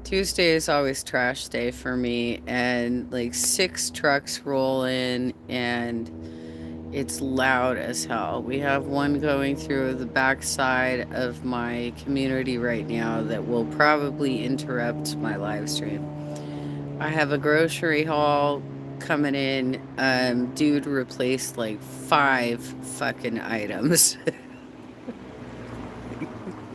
Tuesday is always trash day for me, and like six trucks roll in, and it's loud as hell. We have one going through the backside of my community right now that will probably interrupt my live stream. I have a grocery haul coming in. Dude replaced like five fucking items.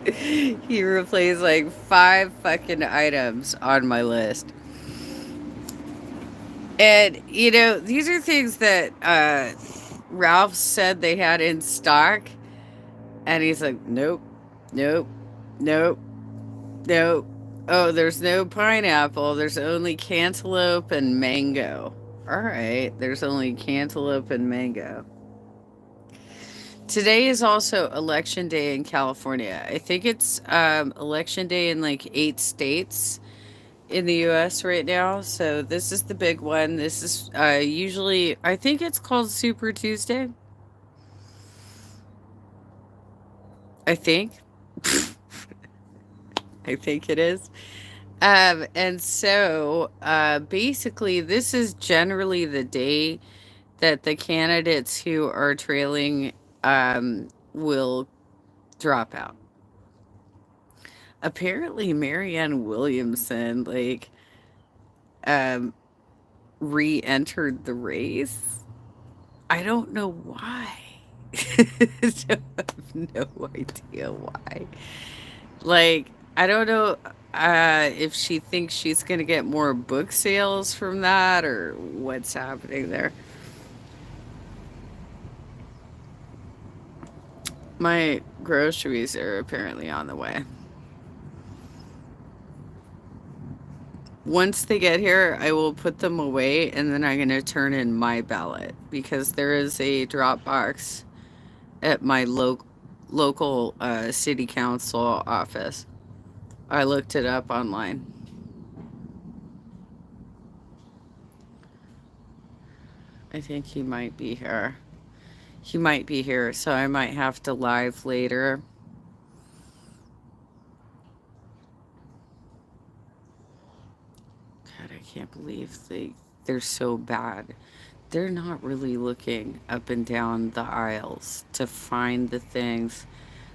He replaced like five fucking items on my list. And, these are things that Ralph said they had in stock. And he's like, nope, nope, nope, nope. Oh, there's no pineapple. There's only cantaloupe and mango. All right, there's only cantaloupe and mango. Today is also election day in California. I think it's election day in like 8 states in the US right now. So this is the big one. This is usually, I think it's called Super Tuesday. I think. I think it is. And so basically, this is generally the day that the candidates who are trailing will drop out. Apparently, Marianne Williamson um, re-entered the race. I don't know why. I have no idea why. Like, I don't know if she thinks she's going to get more book sales from that or what's happening there. My groceries are apparently on the way. Once they get here, I will put them away and then I'm going to turn in my ballot because there is a drop box at my local city council office. I looked it up online. I think he might be here. He might be here, so I might have to live later. God, I can't believe they're so bad. They're not really looking up and down the aisles to find the things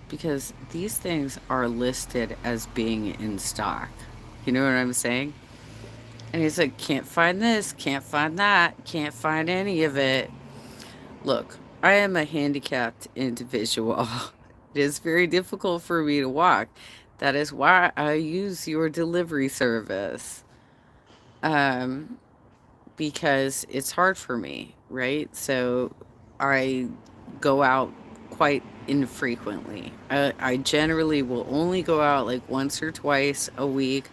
because these things are listed as being in stock. You know what I'm saying? And he's like, can't find this, can't find that, can't find any of it. Look, I am a handicapped individual. It is very difficult for me to walk. That is why I use your delivery service. Um, because it's hard for me, right? So I go out quite infrequently. I generally will only go out like once or twice a week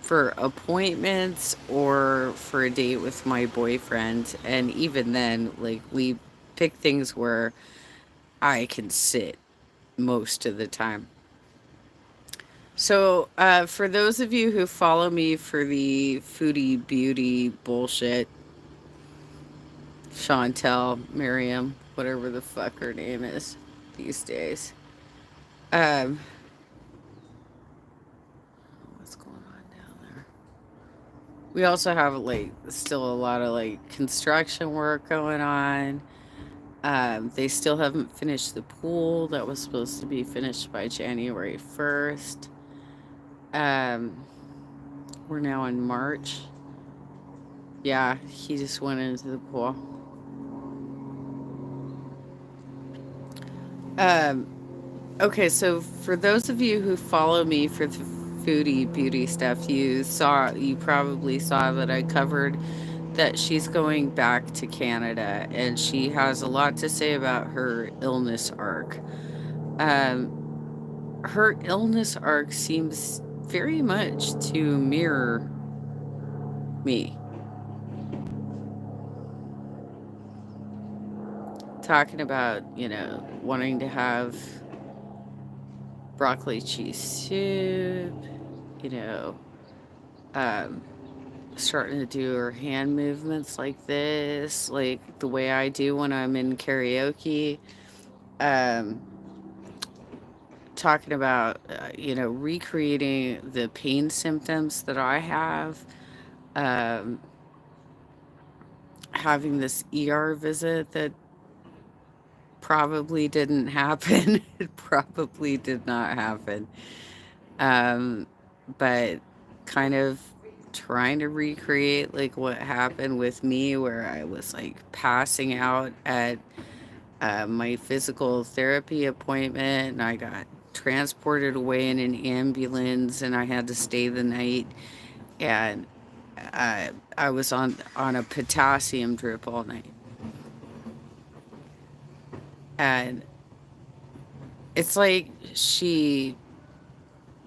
for appointments or for a date with my boyfriend. And even then, like, we pick things where I can sit most of the time. So, for those of you who follow me for the foodie beauty bullshit, Chantel, Miriam, whatever the fuck her name is these days. Um, what's going on down there? We also have like still a lot of like construction work going on. They still haven't finished the pool that was supposed to be finished by January 1st. Um, we're now in March. Yeah, he just went into the pool. Um, Okay, so for those of you who follow me for the foodie beauty stuff, you probably saw that I covered that she's going back to Canada and she has a lot to say about her illness arc. Her illness arc seems very much to mirror me. Talking about, wanting to have broccoli cheese soup, you know, um, starting to do her hand movements like this, like the way I do when I'm in karaoke. Um, talking about, recreating the pain symptoms that I have, um, having this ER visit that probably didn't happen. It probably did not happen. Um, but kind of trying to recreate like what happened with me, where I was like passing out at my physical therapy appointment, and I got transported away in an ambulance, and I had to stay the night, and I was on a potassium drip all night, and it's like she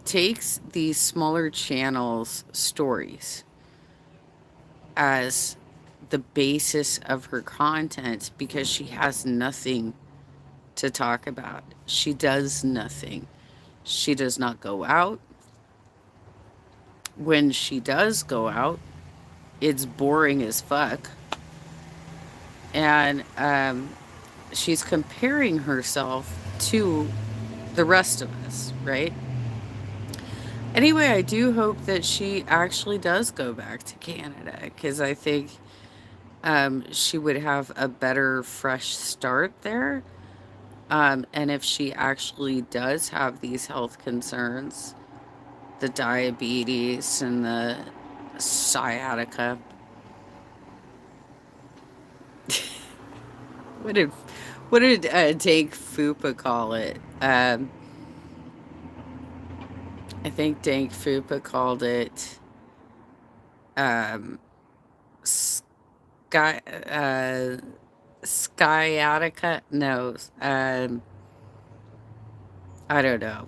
takes these smaller channels stories as the basis of her content because she has nothing to talk about. She does nothing. She does not go out. When she does go out, it's boring as fuck. And she's comparing herself to the rest of us, right? Anyway, I do hope that she actually does go back to Canada because I think she would have a better fresh start there. And if she actually does have these health concerns, the diabetes and the sciatica, what did Dank Fupa call it? I think Dank Fupa called it um, sky sciatica. No, I don't know.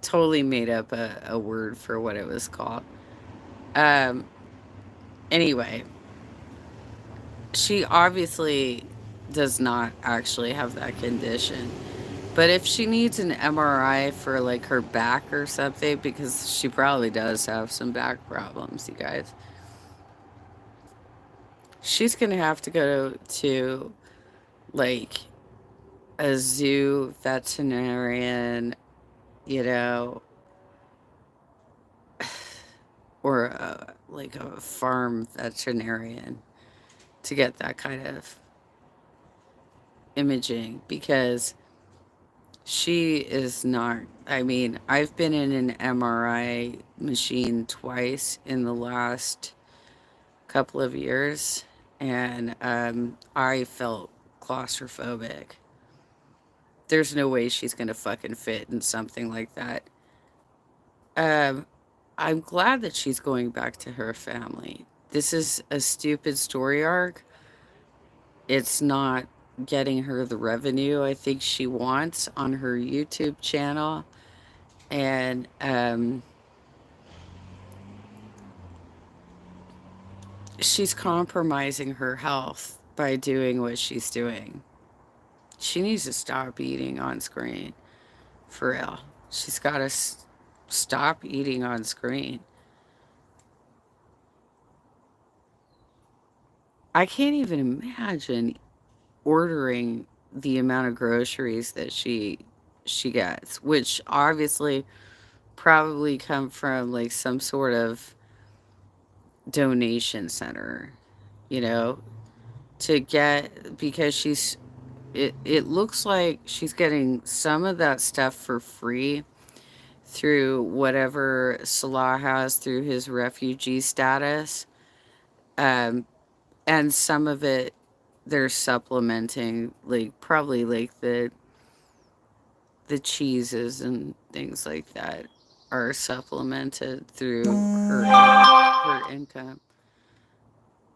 Totally made up a word for what it was called. Um, anyway, she obviously does not actually have that condition. But if she needs an MRI for like her back or something, because she probably does have some back problems, you guys, she's gonna have to go to like a zoo veterinarian, you know, or like a farm veterinarian to get that kind of imaging because she is not. I mean, I've been in an MRI machine twice in the last couple of years, and I felt claustrophobic. There's no way she's gonna fucking fit in something like that. Um, I'm glad that she's going back to her family. This is a stupid story arc. It's not getting her the revenue I think she wants on her YouTube channel. And she's compromising her health by doing what she's doing. She needs to stop eating on screen. For real. She's got to stop eating on screen. I can't even imagine ordering the amount of groceries that she gets, which obviously probably come from like some sort of donation center, you know, to get because it looks like she's getting some of that stuff for free through whatever Salah has through his refugee status. Um, and some of it they're supplementing, like probably like the cheeses and things like that are supplemented through her income.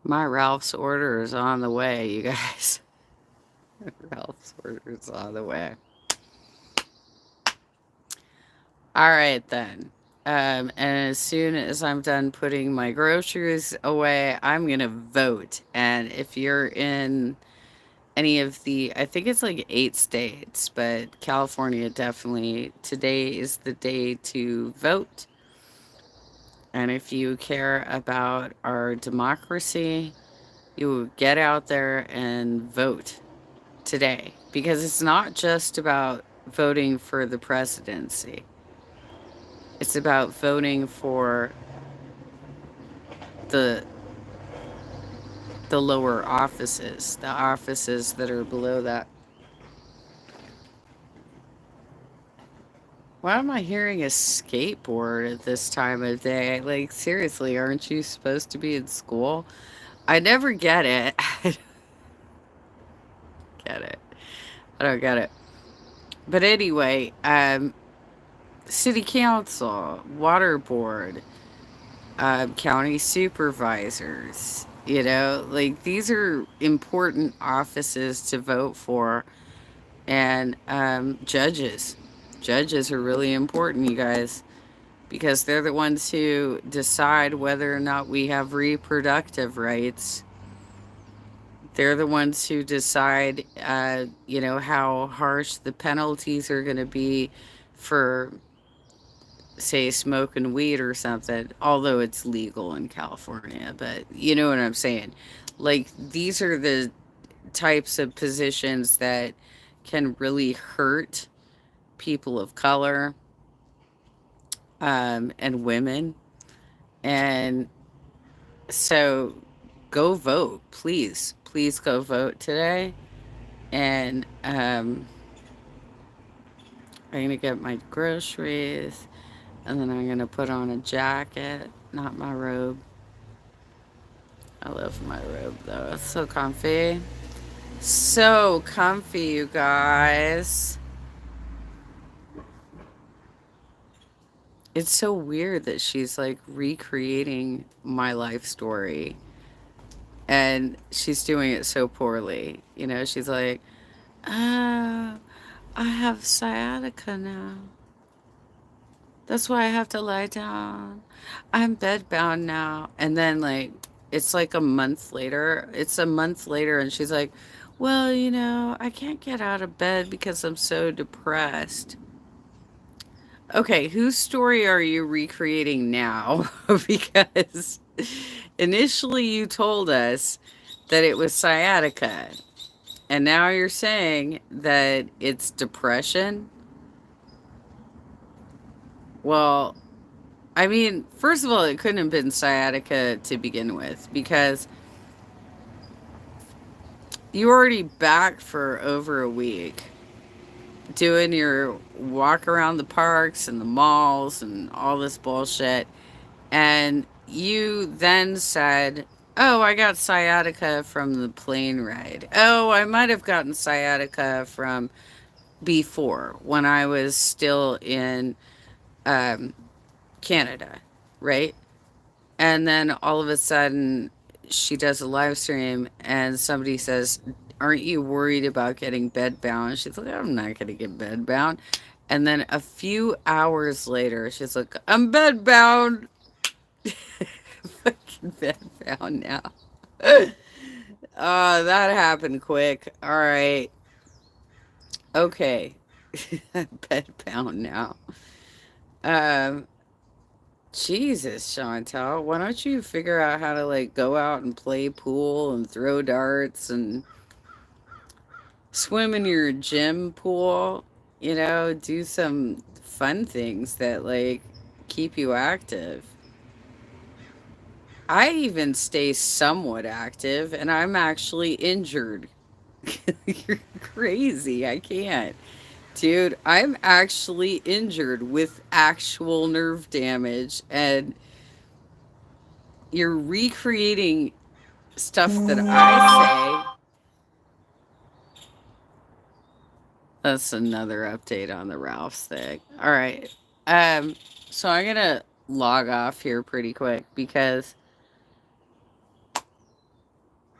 My Ralph's order is on the way, you guys. Ralph's order is on the way. All right, then. And as soon as I'm done putting my groceries away, I'm going to vote. And if you're in any of the, I think it's like 8 states, but California definitely, today is the day to vote. And if you care about our democracy, you get out there and vote today because it's not just about voting for the presidency. It's about voting for the the lower offices, the offices that are below that. Why am I hearing a skateboard at this time of day? Like, seriously, aren't you supposed to be in school? I never get it. I don't get it. I don't get it. But anyway, city council, water board, county supervisors, like these are important offices to vote for. And judges. Judges are really important, you guys, because they're the ones who decide whether or not we have reproductive rights. They're the ones who decide, how harsh the penalties are going to be for, say, smoking weed or something, although it's legal in California. But you know what I'm saying? Like, these are the types of positions that can really hurt people of color, and women. And so go vote, please. Please go vote today. And I'm going to get my groceries. And then I'm going to put on a jacket, not my robe. I love my robe, though. It's so comfy. So comfy, you guys. It's so weird that she's like recreating my life story, and she's doing it so poorly. She's like, "Oh, I have sciatica now. That's why I have to lie down. I'm bedbound now." And then, like, it's like a month later. It's a month later, and she's like, "Well, I can't get out of bed because I'm so depressed." Okay, whose story are you recreating now? Because initially you told us that it was sciatica, and now you're saying that it's depression. Well, I mean, first of all, it couldn't have been sciatica to begin with because you were already back for over a week doing your walk around the parks and the malls and all this bullshit. And you then said, "Oh, I got sciatica from the plane ride. Oh, I might have gotten sciatica from before when I was still in um, Canada," right? And then all of a sudden, she does a live stream and somebody says, "Aren't you worried about getting bedbound?" She's like, "I'm not going to get bedbound." And then a few hours later, she's like, "I'm bedbound." Fucking bedbound now. That happened quick. All right. Okay. Bedbound now. Um, Jesus, Chantal, why don't you figure out how to like go out and play pool and throw darts and swim in your gym pool? Do some fun things that like keep you active. I even stay somewhat active and I'm actually injured. You're crazy. I can't. Dude, I'm actually injured with actual nerve damage, and you're recreating stuff that I say. That's another update on the Ralph's thing. All right. Um, so I'm gonna log off here pretty quick because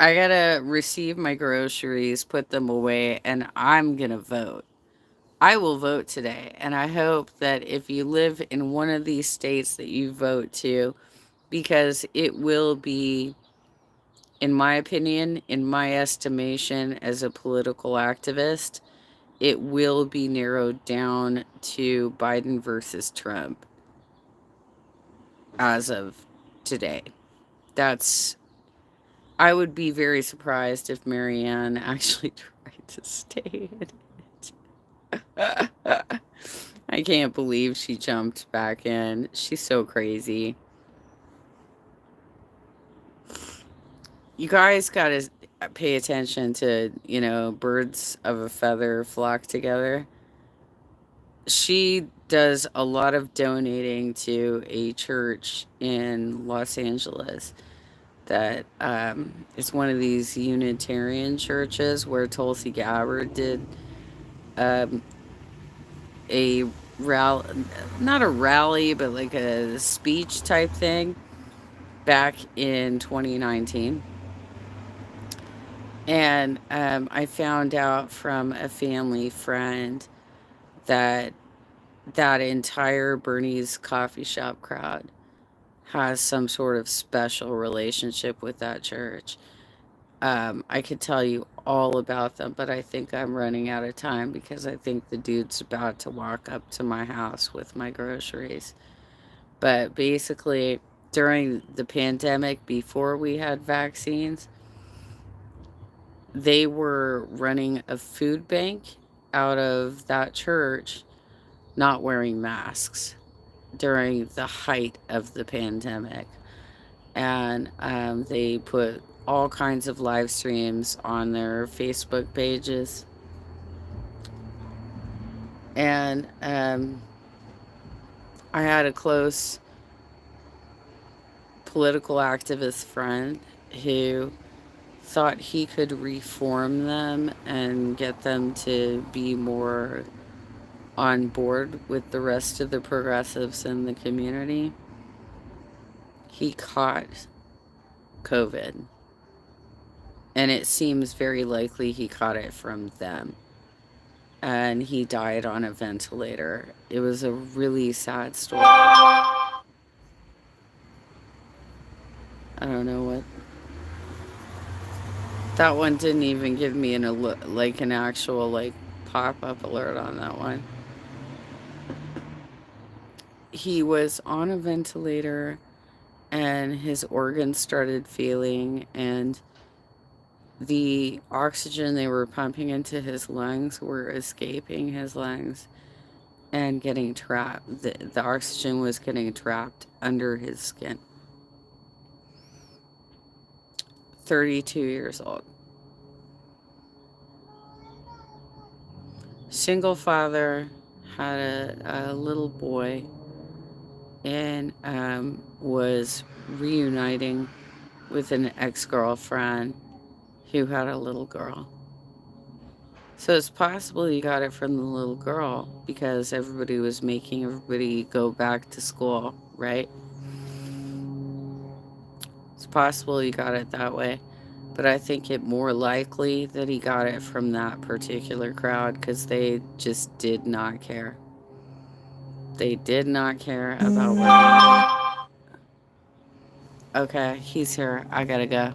I gotta receive my groceries, put them away, and I'm gonna vote. I will vote today, and I hope that if you live in one of these states that you vote to, because it will be, in my opinion, in my estimation as a political activist, it will be narrowed down to Biden versus Trump as of today. That's, I would be very surprised if Marianne actually tried to stay in it. I can't believe she jumped back in. She's so crazy. You guys got to pay attention to, birds of a feather flock together. She does a lot of donating to a church in Los Angeles that is one of these Unitarian churches where Tulsi Gabbard did um, a rally, not a rally, but like a speech type thing back in 2019. And I found out from a family friend that that entire Bernie's coffee shop crowd has some sort of special relationship with that church. I could tell you all about them, but I think I'm running out of time because I think the dude's about to walk up to my house with my groceries. But basically, during the pandemic, before we had vaccines, they were running a food bank out of that church not wearing masks during the height of the pandemic. And they put all kinds of live streams on their Facebook pages. And I had a close political activist friend who thought he could reform them and get them to be more on board with the rest of the progressives in the community. He caught COVID, and it seems very likely he caught it from them. And he died on a ventilator. It was a really sad story. I don't know what. That one didn't even give me an actual pop up alert on that one. He was on a ventilator and his organs started failing, and the oxygen they were pumping into his lungs were escaping his lungs and getting trapped. The oxygen was getting trapped under his skin. 32 years old. Single father, had a little boy, and was reuniting with an ex-girlfriend who had a little girl. So it's possible he got it from the little girl because everybody was making everybody go back to school, right? It's possible he got it that way. But I think it more likely that he got it from that particular crowd because they just did not care. They did not care about what. Okay, he's here. I gotta go.